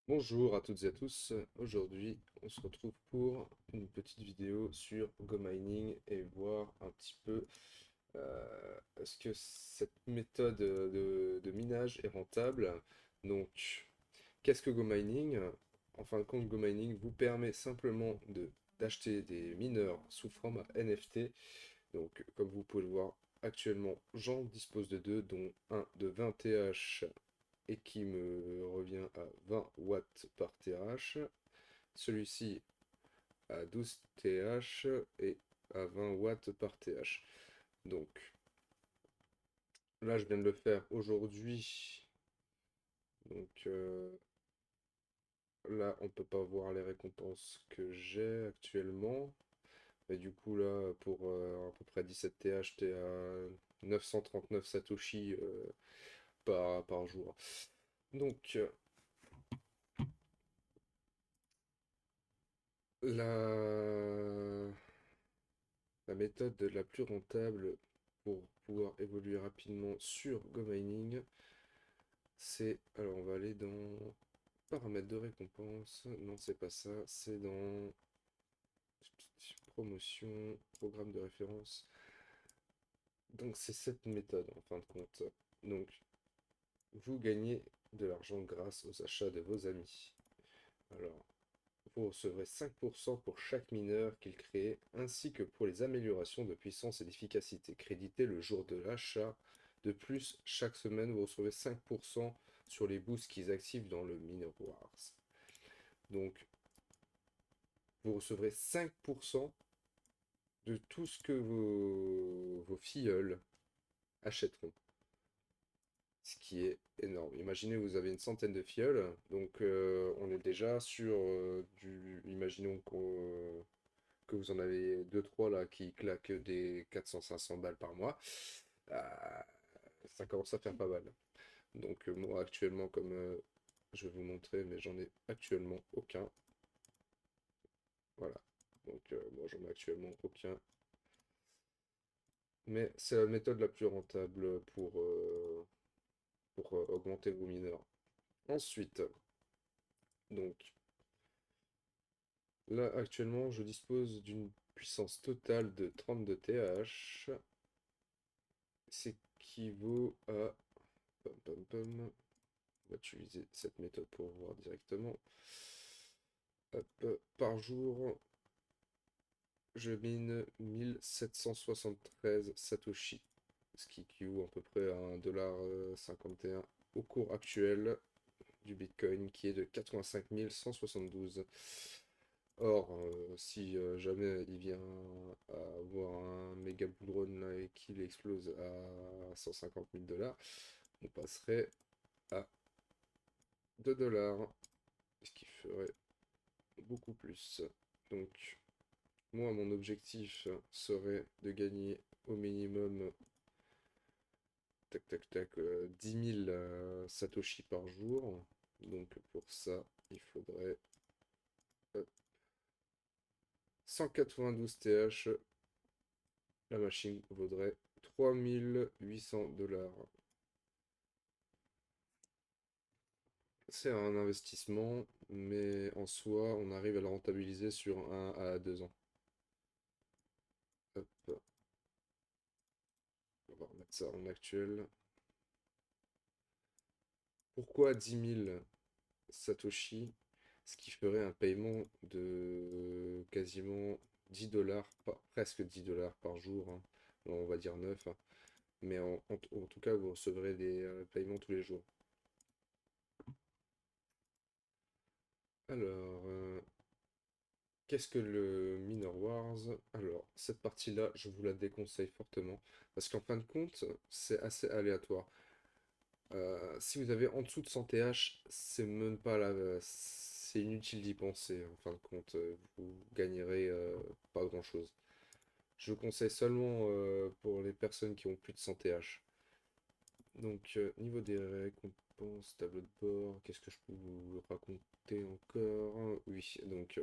Bonjour à toutes et à tous. Aujourd'hui, on se retrouve pour une petite vidéo sur GoMining et voir un petit peu est-ce que cette méthode de minage est rentable. Donc, qu'est-ce que GoMining? En fin de compte, GoMining vous permet simplement d'acheter des mineurs sous format NFT. Donc, comme vous pouvez le voir, actuellement, j'en dispose de deux, dont un de 20 TH et qui me revient à 20 watts par TH. Celui-ci à 12 TH et à 20 watts par TH. Donc là, je viens de le faire aujourd'hui. Donc là, on peut pas voir les récompenses que j'ai actuellement. Mais du coup, là, pour à peu près 17 TH, t'es à 939 Satoshi par jour. Donc, la... La méthode la plus rentable pour pouvoir évoluer rapidement sur GoMining, c'est... Alors on va aller dans paramètres de récompense. Non, c'est pas ça. C'est dans promotion, programme de référence. Donc c'est cette méthode en fin de compte. Donc vous gagnez de l'argent grâce aux achats de vos amis. Alors, vous recevrez 5% pour chaque mineur qu'il crée, ainsi que pour les améliorations de puissance et d'efficacité créditées le jour de l'achat. De plus, chaque semaine, vous recevez 5% sur les boosts qu'ils activent dans le Minor Wars. Donc, vous recevrez 5% de tout ce que vos filleuls achèteront. Ce qui est énorme. Imaginez, vous avez une centaine de filleuls, donc on est déjà sur Imaginons que vous en avez deux trois là qui claquent des 400-500 balles par mois, ah, ça commence à faire pas mal. Donc moi actuellement, comme je vais vous montrer, mais j'en ai actuellement aucun. Voilà. Donc moi j'en ai actuellement aucun. Mais c'est la méthode la plus rentable pour augmenter vos mineurs. Ensuite, donc là actuellement je dispose d'une puissance totale de 32 TH. Ce qui vaut à... Pom, pom, pom. On va utiliser cette méthode pour voir directement. Hop, par jour, je mine 1773 Satoshi, ce qui équivaut à peu près à 1,51 $ au cours actuel du Bitcoin, qui est de 85 172. Or, si jamais il vient à avoir un méga bull run là, et qu'il explose à 150 000 $, on passerait à 2 $, ce qui ferait beaucoup plus. Donc, moi, mon objectif serait de gagner au minimum, tac tac tac, 10 000 Satoshi par jour. Donc, pour ça, il faudrait 192 TH. La machine vaudrait 3 800 $. C'est un investissement, mais en soi, on arrive à le rentabiliser sur 1 à 2 ans. Hop, on va remettre ça en actuel. Pourquoi 10 000 Satoshi? Ce qui ferait un paiement de quasiment 10 $, presque 10 $ par jour, hein. Bon, on va dire 9, hein. Mais en tout cas, vous recevrez des paiements tous les jours. Alors, qu'est-ce que le Minor Wars? Alors, cette partie-là, je vous la déconseille fortement, parce qu'en fin de compte, c'est assez aléatoire. Si vous avez en dessous de 100 TH, c'est même pas c'est inutile d'y penser. En fin de compte, vous gagnerez pas grand-chose. Je conseille seulement pour les personnes qui ont plus de 100 TH. Donc, niveau des récompenses, tableau de bord, qu'est-ce que je peux vous raconter encore? Oui, donc,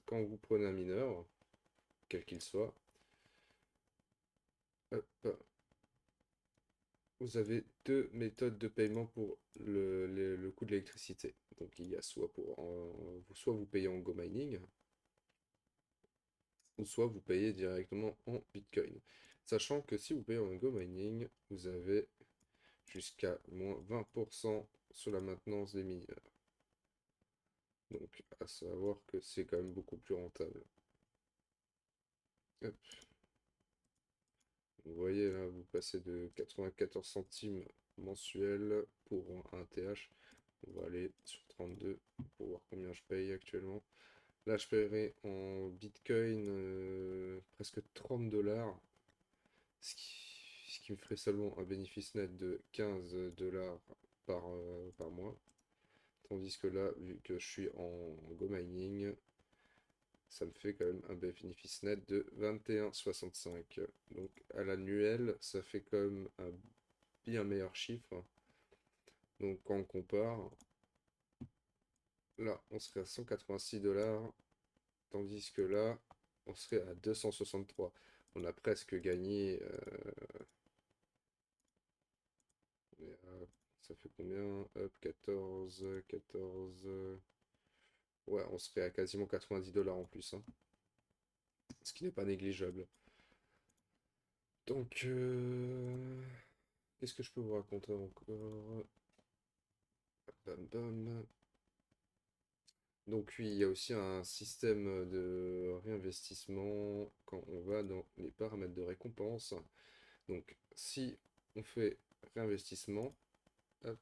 quand vous prenez un mineur, quel qu'il soit, hop, vous avez deux méthodes de paiement pour le coût de l'électricité. Donc il y a soit vous payez en Go Mining, ou soit vous payez directement en Bitcoin. Sachant que si vous payez en Go Mining, vous avez jusqu'à moins 20% sur la maintenance des mineurs. Donc à savoir que c'est quand même beaucoup plus rentable. Hop. Vous voyez là, vous passez de 94 centimes mensuels pour un TH. On va aller sur 32 pour voir combien je paye actuellement. Là, je paierai en Bitcoin presque 30 dollars, ce qui me ferait seulement un bénéfice net de 15 dollars par mois. Tandis que là, vu que je suis en Go Mining, ça me fait quand même un bénéfice net de 21,65. Donc à l'annuel, ça fait quand même un bien meilleur chiffre. Donc quand on compare, là, on serait à 186 dollars, tandis que là, on serait à 263. On a presque gagné. Ça fait combien? Hop, 14, 14. Ouais, on serait à quasiment 90 dollars en plus, hein, ce qui n'est pas négligeable. Donc, qu'est-ce que je peux vous raconter encore? Bam, bam. Donc oui, il y a aussi un système de réinvestissement quand on va dans les paramètres de récompense. Donc si on fait réinvestissement, hop,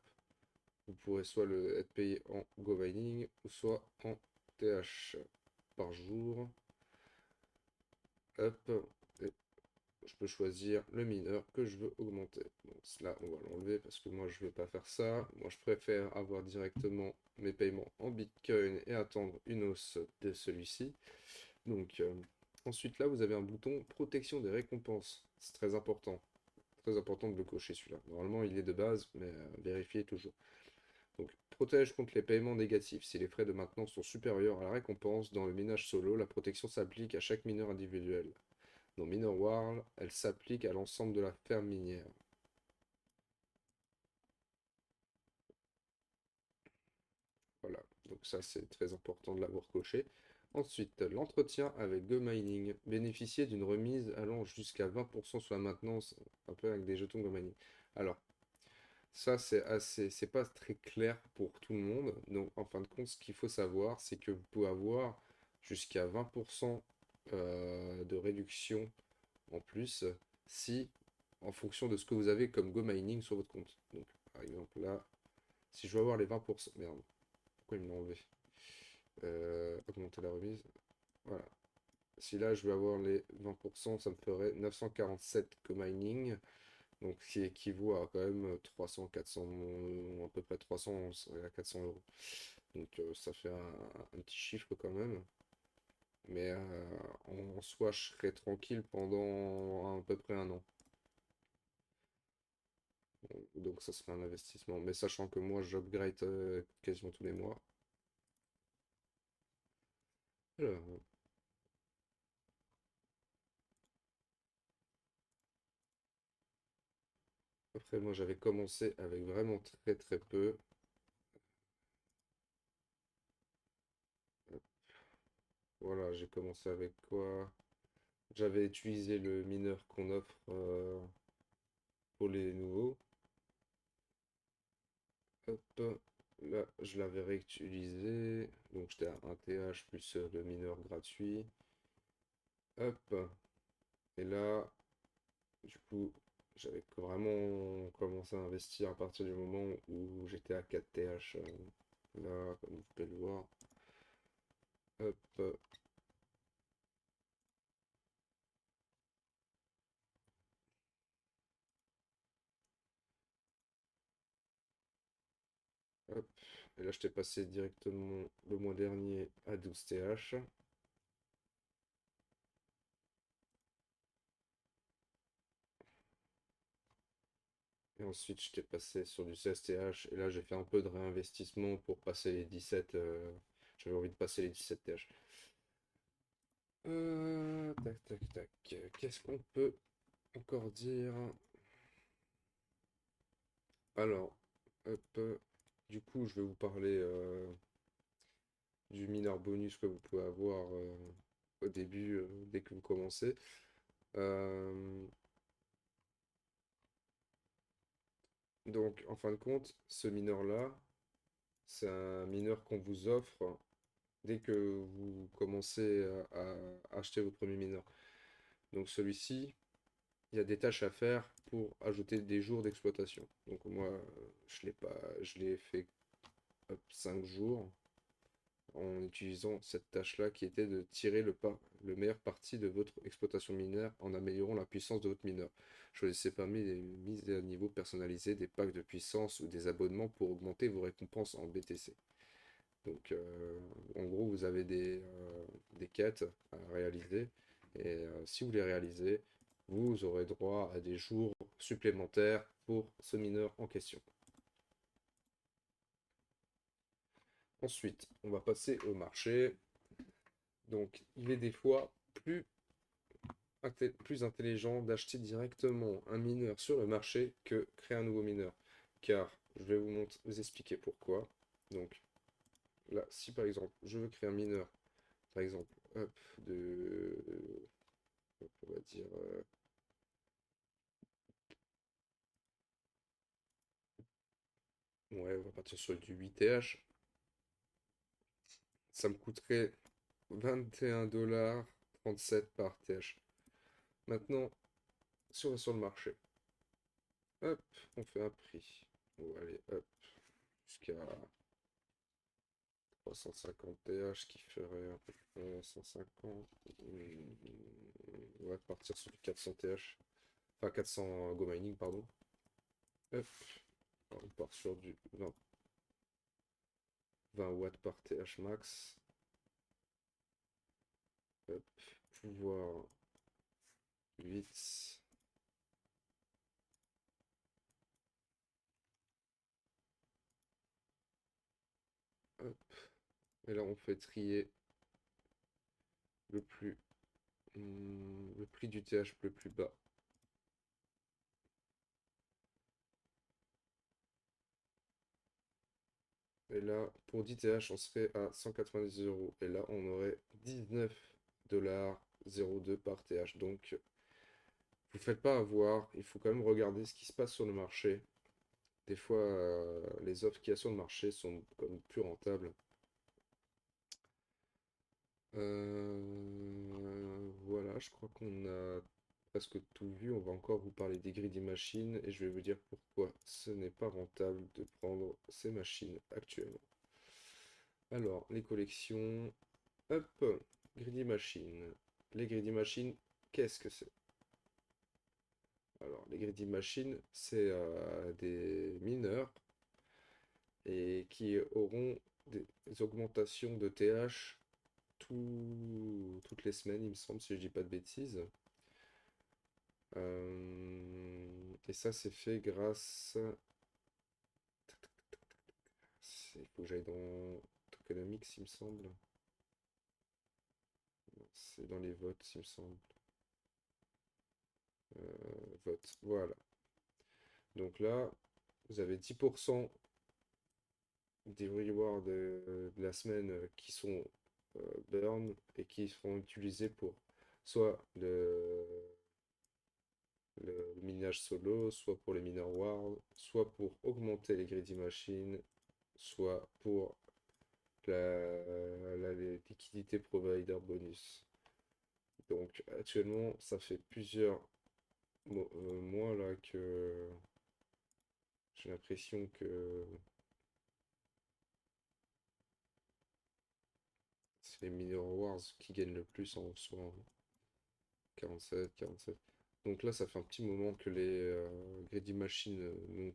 vous pourrez soit être payé en Go Mining ou soit en TH par jour. Hop, et je peux choisir le mineur que je veux augmenter. Donc là, on va l'enlever parce que moi, je ne vais pas faire ça. Moi, je préfère avoir directement mes paiements en Bitcoin et attendre une hausse de celui-ci. Donc, ensuite, là, vous avez un bouton protection des récompenses. C'est très important. Très important de le cocher celui-là. Normalement, il est de base, mais vérifiez toujours. Donc, protège contre les paiements négatifs. Si les frais de maintenance sont supérieurs à la récompense, dans le minage solo, la protection s'applique à chaque mineur individuel. Dans Minor World, elle s'applique à l'ensemble de la ferme minière. Voilà, donc ça c'est très important de l'avoir coché. Ensuite, l'entretien avec Go Mining. Bénéficier d'une remise allant jusqu'à 20% sur la maintenance, un peu avec des jetons Go Mining. Alors, ça c'est pas très clair pour tout le monde. Donc, en fin de compte, ce qu'il faut savoir, c'est que vous pouvez avoir jusqu'à 20% de réduction en plus si, en fonction de ce que vous avez comme Go Mining sur votre compte. Donc, par exemple, là, si je veux avoir les 20%, merde, pourquoi il me l'a enlevé? Augmenter la remise. Voilà. Si là je veux avoir les 20%, ça me ferait 947 co-mining. Donc ce qui équivaut à quand même 300, 400, à peu près 300 à 400 euros. Donc ça fait un petit chiffre quand même. Mais en soi, je serais tranquille pendant à peu près un an. Donc ça serait un investissement. Mais sachant que moi, j'upgrade quasiment tous les mois. Alors, après, moi, j'avais commencé avec vraiment très très peu. Voilà, j'ai commencé avec quoi? J'avais utilisé le mineur qu'on offre pour les nouveaux. Hop, là, je l'avais réutilisé. Donc j'étais à 1 TH plus le mineur gratuit. Hop, et là, du coup, j'avais vraiment commencé à investir à partir du moment où j'étais à 4 TH. Là, comme vous pouvez le voir. Hop, hop. Et là, j'étais passé directement le mois dernier à 12 TH. Et ensuite, j'étais passé sur du CSTH. Et là, j'ai fait un peu de réinvestissement pour passer les 17. J'avais envie de passer les 17 TH. Tac, tac, tac. Qu'est-ce qu'on peut encore dire? Alors, hop, du coup, je vais vous parler du mineur bonus que vous pouvez avoir au début, dès que vous commencez. Euh, donc, en fin de compte, ce mineur-là, c'est un mineur qu'on vous offre dès que vous commencez à acheter vos premiers mineurs. Donc, celui-ci, il y a des tâches à faire pour ajouter des jours d'exploitation. Donc, moi, je l'ai pas, je l'ai fait 5 jours en utilisant cette tâche-là qui était de tirer le meilleur parti de votre exploitation minière en améliorant la puissance de votre mineur. Choisissez parmi les mises à niveau personnalisées des packs de puissance ou des abonnements pour augmenter vos récompenses en BTC. Donc, en gros, vous avez des quêtes à réaliser et si vous les réalisez, vous aurez droit à des jours supplémentaires pour ce mineur en question. Ensuite, on va passer au marché. Donc, il est des fois plus intelligent d'acheter directement un mineur sur le marché que créer un nouveau mineur. Car je vais vous expliquer pourquoi. Donc là, si par exemple je veux créer un mineur, par exemple, hop, on va dire, ouais, on va partir sur du 8TH, ça me coûterait 21,37 $ par TH. Maintenant, si on va sur le marché, hop, on fait un prix. On va aller, hop, jusqu'à 350 TH qui ferait à peu près 150. On va partir sur du 400 TH. Enfin 400 Go Mining, pardon. Hop. On part sur du 20 watts par TH max. Hop. Pouvoir 8. Hop. Et là on fait trier le plus le prix du TH le plus bas. Et là, pour 10 TH, on serait à 190 euros. Et là, on aurait 19,02 $ par TH. Donc, vous faites pas avoir. Il faut quand même regarder ce qui se passe sur le marché. Des fois, les offres qu'il y a sur le marché sont comme plus rentables. Voilà, je crois qu'on a presque tout vu. On va encore vous parler des greedy machines et je vais vous dire pourquoi ce n'est pas rentable de prendre ces machines actuellement. Alors, les collections. Hop, greedy machine. Les greedy machines, qu'est-ce que c'est? Alors, les greedy machines, c'est des mineurs et qui auront des augmentations de TH toutes les semaines, il me semble, si je dis pas de bêtises. Et ça, c'est fait grâce. Il faut que j'aille dans Tokenomics, il me semble. C'est dans les votes, il me semble. Vote, voilà. Donc là, vous avez 10% des rewards de la semaine qui sont burn et qui seront utilisés pour soit le minage solo, soit pour les mineurs ward, soit pour augmenter les greedy machines, soit pour la liquidité provider bonus. Donc actuellement, ça fait plusieurs mois là que j'ai l'impression que c'est les mineurs wars qui gagnent le plus en soi. 47, 47. Donc là, ça fait un petit moment que les Greedy Machines n'ont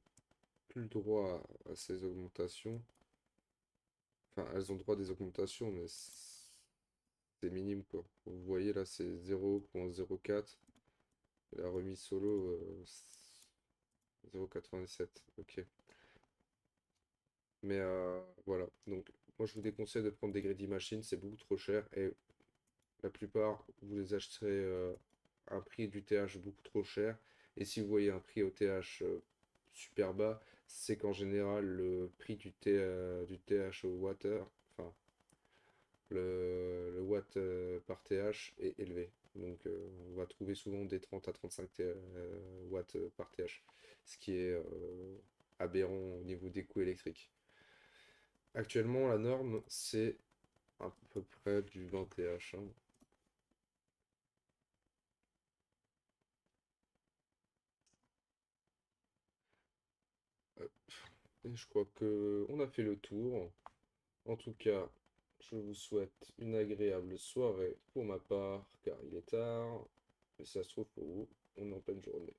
plus le droit à ces augmentations. Enfin, elles ont droit à des augmentations, mais c'est minime quoi. Vous voyez là, c'est 0,04. La remise solo, 0,87. Ok. Mais voilà. Donc, moi, je vous déconseille de prendre des Greedy Machines, c'est beaucoup trop cher. Et la plupart, vous les acheterez à un prix du TH beaucoup trop cher. Et si vous voyez un prix au TH super bas, c'est qu'en général, le prix du TH au water, enfin, le watt par TH est élevé. Donc, on va trouver souvent des 30 à 35 watts par TH, ce qui est aberrant au niveau des coûts électriques. Actuellement, la norme, c'est à peu près du 20 TH, hein. Hop. Et je crois que on a fait le tour. En tout cas, je vous souhaite une agréable soirée pour ma part, car il est tard. Mais si ça se trouve pour vous, on est en pleine journée.